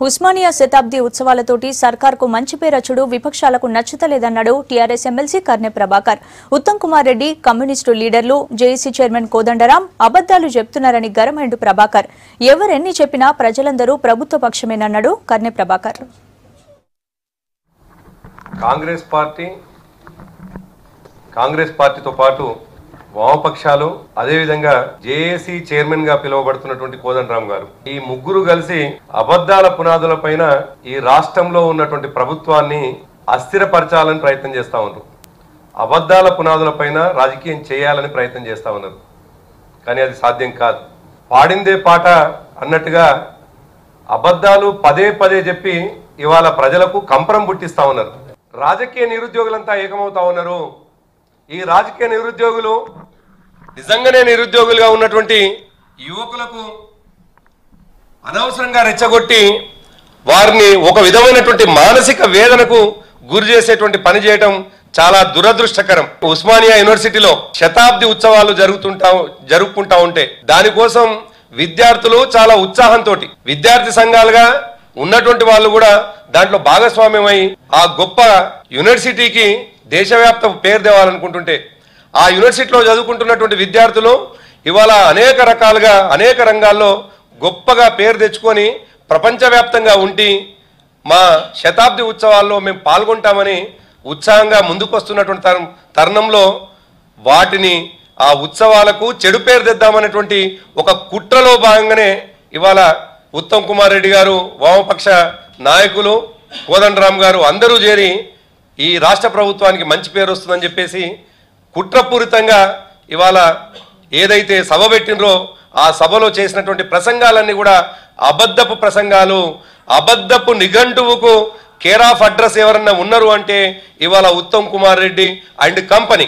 ఉస్మానియా శతాబ్ది ఉత్సవాలతోటి సర్కార్కు మంచి పేరచుడు విపక్షాలకు నచ్చుతలేదన్నాడు టీఆర్ఎస్ ఎమ్మెల్సీ కర్నె ప్రభాకర్. ఉత్తమ్ కుమార్ రెడ్డి, కమ్యూనిస్టు లీడర్లు, జేఏసీ చైర్మన్ కోదండరాం అబద్దాలు చెప్తున్నారని గరమైండు ప్రభాకర్. ఎవరెన్ని చెప్పినా ప్రజలందరూ ప్రభుత్వ పక్షమేనన్నాడు కర్నె ప్రభాకర్. కాంగ్రెస్ పార్టీతో పాటు వామపక్షాలు, అదేవిధంగా జేఏసీ చైర్మన్ గా పిలువబడుతున్నటువంటి కోదండరాం గారు, ఈ ముగ్గురు కలిసి అబద్దాల పునాదుల పైన ఈ రాష్ట్రంలో ఉన్నటువంటి ప్రభుత్వాన్ని అస్థిరపరచాలని ప్రయత్నం చేస్తా ఉన్నారు. అబద్దాల పునాదుల పైన రాజకీయం చేయాలని ప్రయత్నం చేస్తా ఉన్నారు. కానీ అది సాధ్యం కాదు. పాడిందే పాట అన్నట్టుగా అబద్దాలు పదే పదే చెప్పి ఇవాళ ప్రజలకు కంపరం పుట్టిస్తా ఉన్నారు. రాజకీయ నిరుద్యోగులంతా ఏకమవుతా ఉన్నారు. ఈ రాజకీయ నిరుద్యోగులు నిజంగానే నిరుద్యోగులుగా ఉన్నటువంటి యువకులకు అనవసరంగా రెచ్చగొట్టి వారిని ఒక విధమైనటువంటి మానసిక వేదనకు గురి చేసేటువంటి పని చేయటం చాలా దురదృష్టకరం. ఉస్మానియా యూనివర్సిటీలో శతాబ్ది ఉత్సవాలు జరుపుకుంటా ఉంటే దానికోసం విద్యార్థులు చాలా ఉత్సాహంతో, విద్యార్థి సంఘాలుగా ఉన్నటువంటి వాళ్ళు కూడా దాంట్లో భాగస్వామ్యమై ఆ గొప్ప యూనివర్సిటీకి దేశవ్యాప్త పేరు తేవాలనుకుంటుంటే, ఆ యూనివర్సిటీలో చదువుకుంటున్నటువంటి విద్యార్థులు ఇవాళ అనేక రకాలుగా అనేక రంగాల్లో గొప్పగా పేరు తెచ్చుకొని ప్రపంచవ్యాప్తంగా ఉండి మా శతాబ్ది ఉత్సవాల్లో మేము పాల్గొంటామని ఉత్సాహంగా ముందుకు వస్తున్నటువంటి తరుణంలో వాటిని ఆ ఉత్సవాలకు చెడు పేరు తెద్దామనేటువంటి ఒక కుట్రలో భాగంగానే ఇవాళ ఉత్తమ్ కుమార్ రెడ్డి గారు, వామపక్ష నాయకులు, కోదండరాం గారు అందరూ చేరి ఈ రాష్ట్ర ప్రభుత్వానికి మంచి పేరు వస్తుందని చెప్పేసి కుట్రపూరితంగా ఇవాళ ఏదైతే సభ పెట్టినరో ఆ సభలో చేసినటువంటి ప్రసంగాలన్నీ కూడా అబద్ధపు ప్రసంగాలు. అబద్ధపు నిఘంటువుకు కేర్ ఆఫ్ అడ్రస్ ఎవరన్నా ఉన్నారు అంటే ఇవాళ ఉత్తమ్ కుమార్ రెడ్డి అండ్ కంపెనీ.